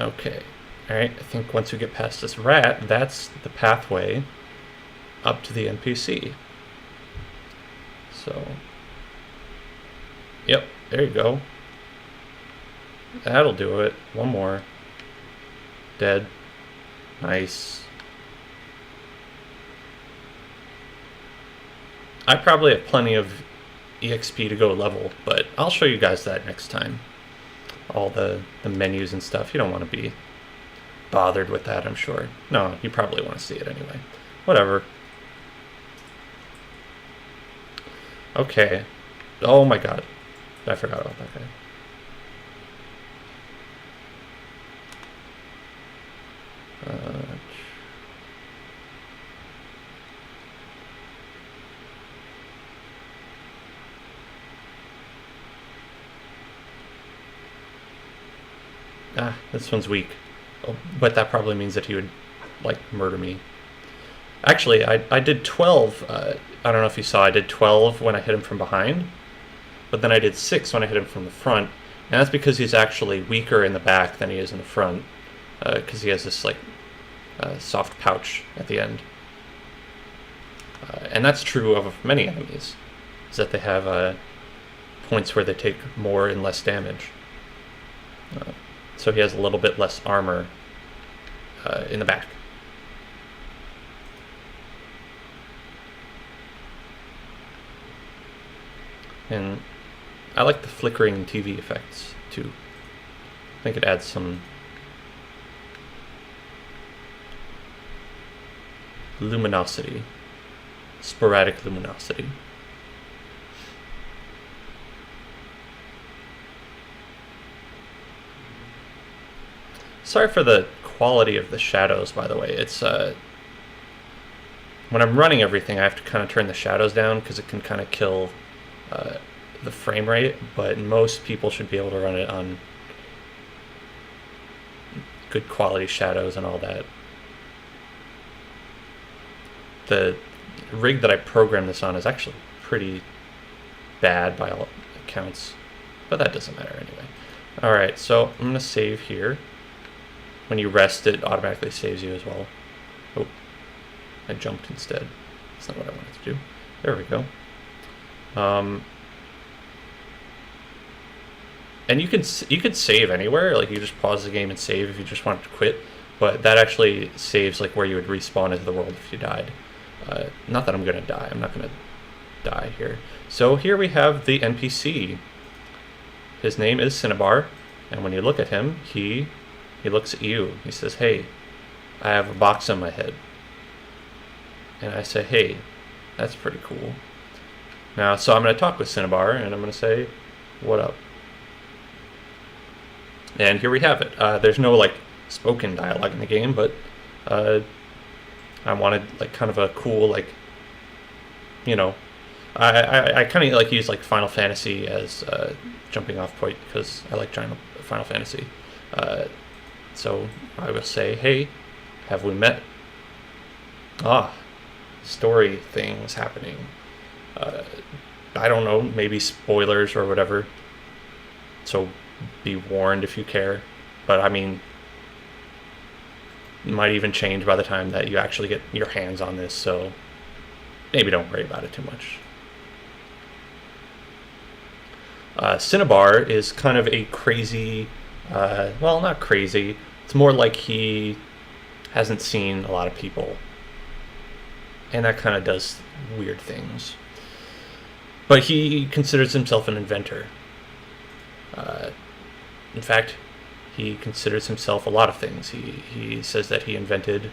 Okay. Alright, I think once we get past this rat, that's the pathway up to the NPC. So, yep, there you go. That'll do it. One more. Dead. Nice. I probably have plenty of EXP to go level, but I'll show you guys that next time. All the menus and stuff. You don't want to be bothered with that, I'm sure. No, you probably want to see it anyway. Whatever. Okay. Oh my god. I forgot about that guy. This one's weak. Oh, but that probably means that he would, like, murder me. Actually, I did 12. I don't know if you saw, I did 12 when I hit him from behind. But then I did 6 when I hit him from the front. And that's because he's actually weaker in the back than he is in the front. Because he has this, like, soft pouch at the end. And that's true of many enemies. Is that they have points where they take more and less damage. So he has a little bit less armor in the back. And I like the flickering TV effects too. I think it adds some luminosity, sporadic luminosity. Sorry for the quality of the shadows, by the way. It's when I'm running everything, I have to kind of turn the shadows down because it can kind of kill the frame rate, but most people should be able to run it on good quality shadows and all that. The rig that I programmed this on is actually pretty bad by all accounts, but that doesn't matter anyway. Alright, so I'm going to save here. When you rest, it automatically saves you as well. Oh, I jumped instead. That's not what I wanted to do. There we go. And you could save anywhere. Like, you just pause the game and save if you just wanted to quit. But that actually saves like where you would respawn into the world if you died. Not that I'm gonna die. I'm not gonna die here. So here we have the NPC. His name is Cinnabar, and when you look at him, he looks at you. He says, "Hey, I have a box on my head." And I say, "Hey, that's pretty cool." Now, so I'm going to talk with Cinnabar, and I'm going to say, "What up?" And here we have it. There's no, like, spoken dialogue in the game, but I wanted, like, kind of a cool, like, you know, I kind of, like, use, like, Final Fantasy as jumping off point, because I like Final Fantasy. So I will say, "Hey, have we met?" Story things happening. I don't know, maybe spoilers or whatever. So be warned if you care. But I mean, it might even change by the time that you actually get your hands on this, so maybe don't worry about it too much. Cinnabar is kind of a crazy, well, not crazy. It's more like he hasn't seen a lot of people. And that kind of does weird things. But he considers himself an inventor. In fact, he considers himself a lot of things. He says that he invented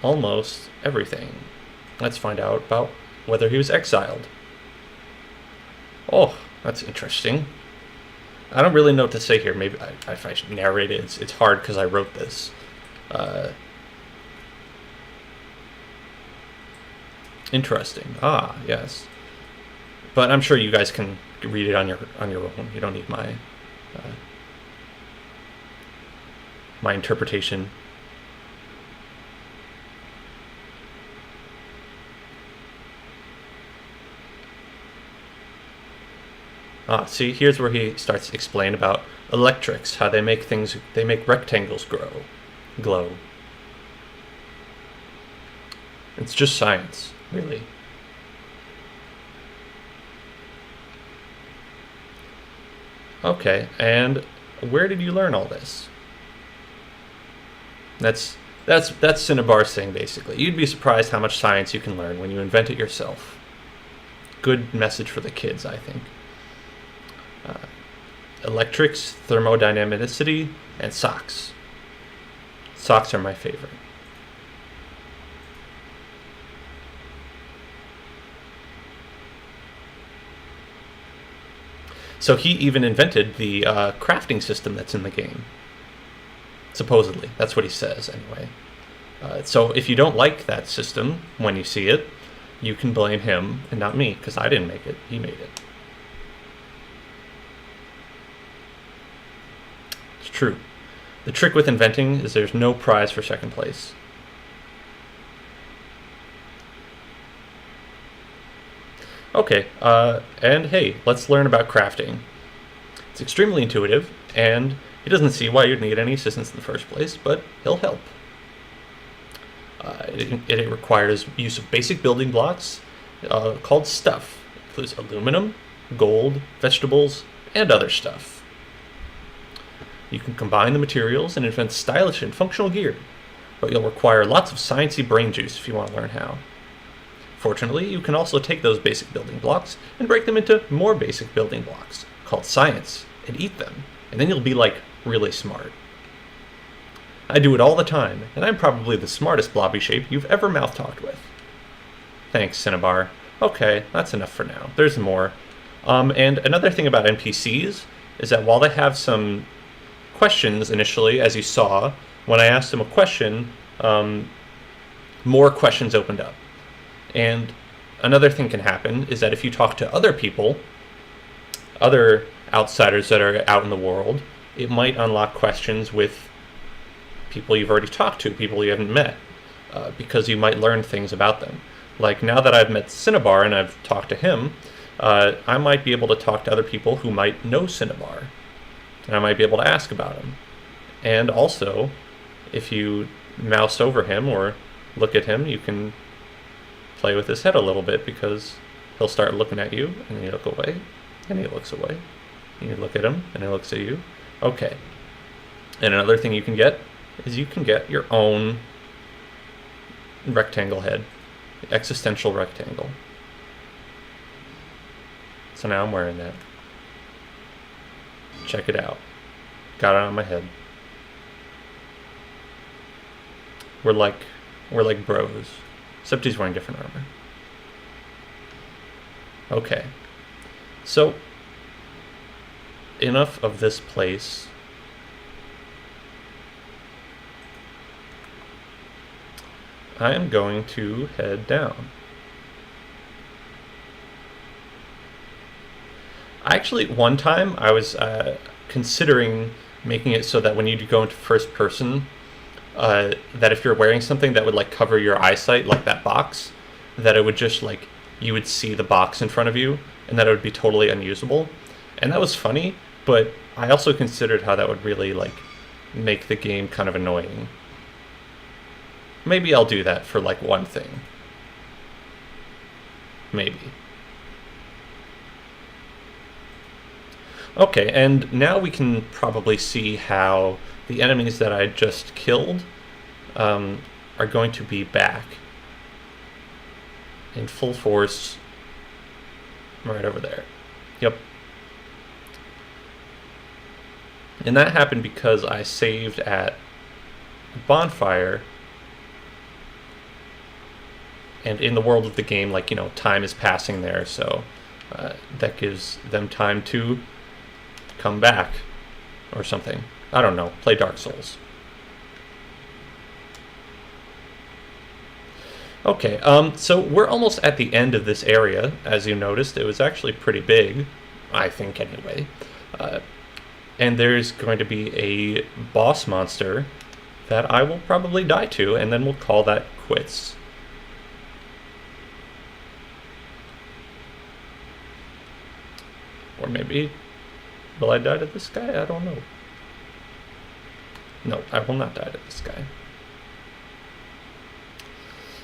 almost everything. Let's find out about whether he was exiled. Oh, that's interesting. I don't really know what to say here. Maybe if I should narrate it, it's hard because I wrote this. Interesting. Yes. But I'm sure you guys can read it on your own. You don't need my my interpretation. See, here's where he starts to explain about electrics, how they make rectangles glow. It's just science, really. Okay, and where did you learn all this? That's Cinnabar's thing, basically. You'd be surprised how much science you can learn when you invent it yourself. Good message for the kids, I think. Electrics, thermodynamicity, and socks. Socks are my favorite. So he even invented the crafting system that's in the game. Supposedly. That's what he says, anyway. So if you don't like that system when you see it, you can blame him and not me, because I didn't make it. He made it. It's true. The trick with inventing is there's no prize for second place. Okay, and hey, let's learn about crafting. It's extremely intuitive, and he doesn't see why you'd need any assistance in the first place, but he'll help. It requires use of basic building blocks called stuff. It includes aluminum, gold, vegetables, and other stuff. You can combine the materials and invent stylish and functional gear, but you'll require lots of sciencey brain juice if you want to learn how. Fortunately, you can also take those basic building blocks and break them into more basic building blocks, called science, and eat them, and then you'll be, like, really smart. I do it all the time, and I'm probably the smartest blobby shape you've ever mouth-talked with. Thanks, Cinnabar. Okay, that's enough for now. There's more. And another thing about NPCs is that while they have some questions initially, as you saw, when I asked them a question, more questions opened up. And another thing can happen is that if you talk to other people, other outsiders that are out in the world, it might unlock questions with people you've already talked to, people you haven't met, because you might learn things about them. Like now that I've met Cinnabar and I've talked to him, I might be able to talk to other people who might know Cinnabar, and I might be able to ask about him. And also, if you mouse over him or look at him, you can play with his head a little bit, because he'll start looking at you, and then you look away, and he looks away. And you look at him, and he looks at you. Okay. And another thing you can get is you can get your own rectangle head. Existential rectangle. So now I'm wearing that. Check it out. Got it on my head. We're like bros. Except he's wearing different armor. Okay. So, enough of this place. I am going to head down. Actually, one time I was considering making it so that when you go into first person, that if you're wearing something that would like cover your eyesight, like that box, that it would just like, you would see the box in front of you, and that it would be totally unusable. And that was funny, but I also considered how that would really like make the game kind of annoying. Maybe I'll do that for like one thing. Maybe. Okay, and now we can probably see how the enemies that I just killed are going to be back in full force right over there. Yep. And that happened because I saved at a bonfire, and in the world of the game, like, you know, time is passing there, so that gives them time to come back or something. I don't know. Play Dark Souls. Okay, so we're almost at the end of this area. As you noticed, it was actually pretty big, I think anyway. And there's going to be a boss monster that I will probably die to, and then we'll call that quits. Or maybe, will I die to this guy? I don't know. No, I will not die to this guy.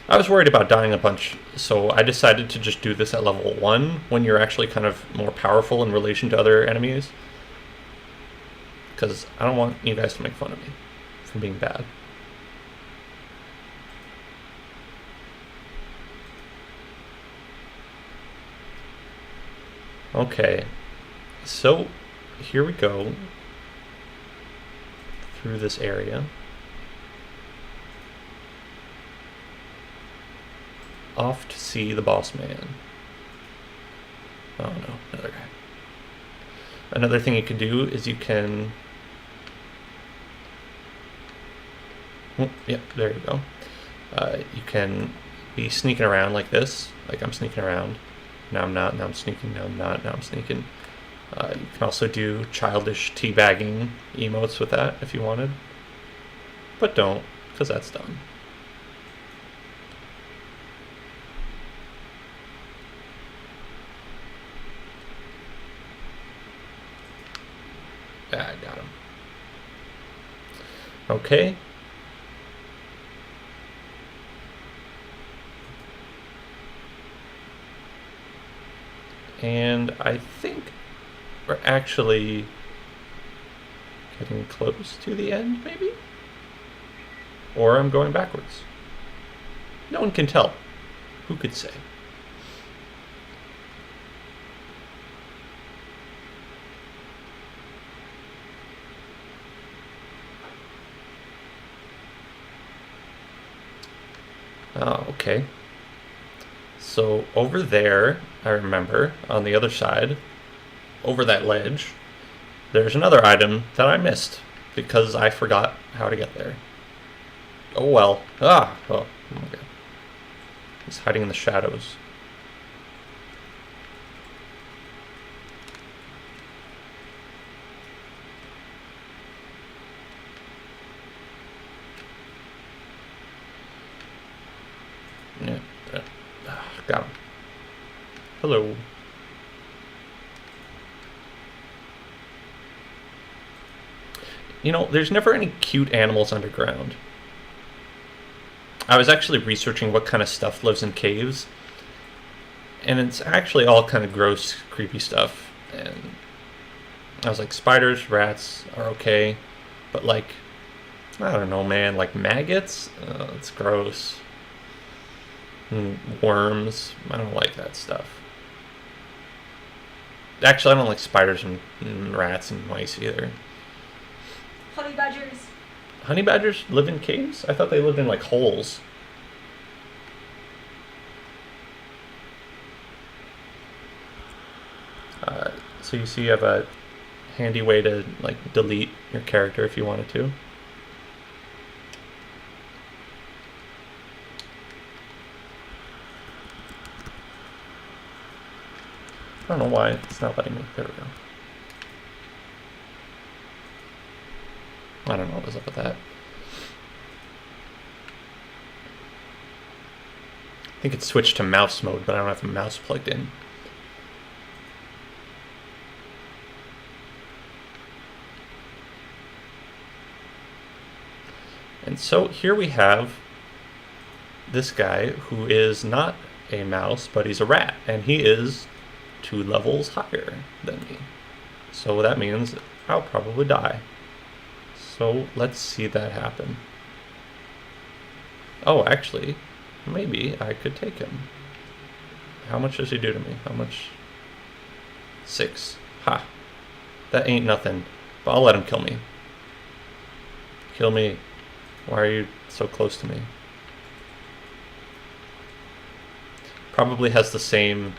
I was worried about dying a bunch, so I decided to just do this at level 1 when you're actually kind of more powerful in relation to other enemies. Because I don't want you guys to make fun of me for being bad. Okay, so here we go through this area. Off to see the boss man. Oh no, another guy. Another thing you can do is you can... Oh, yeah, there you go. You can be sneaking around like this. Like I'm sneaking around. Now I'm not, now I'm sneaking, now I'm not, now I'm sneaking. You can also do childish teabagging emotes with that if you wanted. But don't, because that's dumb. Yeah, I got him. Okay. And I think we're actually getting close to the end, maybe? Or I'm going backwards. No one can tell. Who could say? Oh, okay. So over there, I remember, on the other side, over that ledge, there's another item that I missed because I forgot how to get there. Oh well. Ah! Oh my god. He's hiding in the shadows. Yeah. Got him. Hello. You know, there's never any cute animals underground. I was actually researching what kind of stuff lives in caves, and it's actually all kind of gross, creepy stuff. And I was like, spiders, rats are okay, but like, I don't know, man, like maggots? It's gross. And worms, I don't like that stuff. Actually, I don't like spiders and rats and mice either. Honey badgers. Honey badgers live in caves? I thought they lived in like holes. So you see you have a handy way to like delete your character if you wanted to. I don't know why it's not letting me. There we go. I don't know what was up with that. I think it switched to mouse mode, but I don't have the mouse plugged in. And so here we have this guy who is not a mouse, but he's a rat, and he is 2 levels higher than me. So that means I'll probably die. So let's see that happen. Oh, actually, maybe I could take him. How much does he do to me? How much? 6. Ha. That ain't nothing. But I'll let him kill me. Kill me. Why are you so close to me? Probably has the same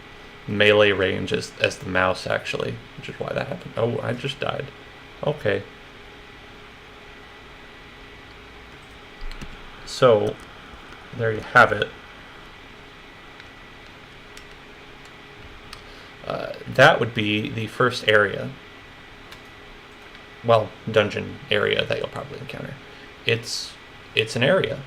melee range as the mouse, actually, which is why that happened. Oh, I just died. Okay. So, there you have it. That would be the first area. Well, dungeon area that you'll probably encounter. It's an area.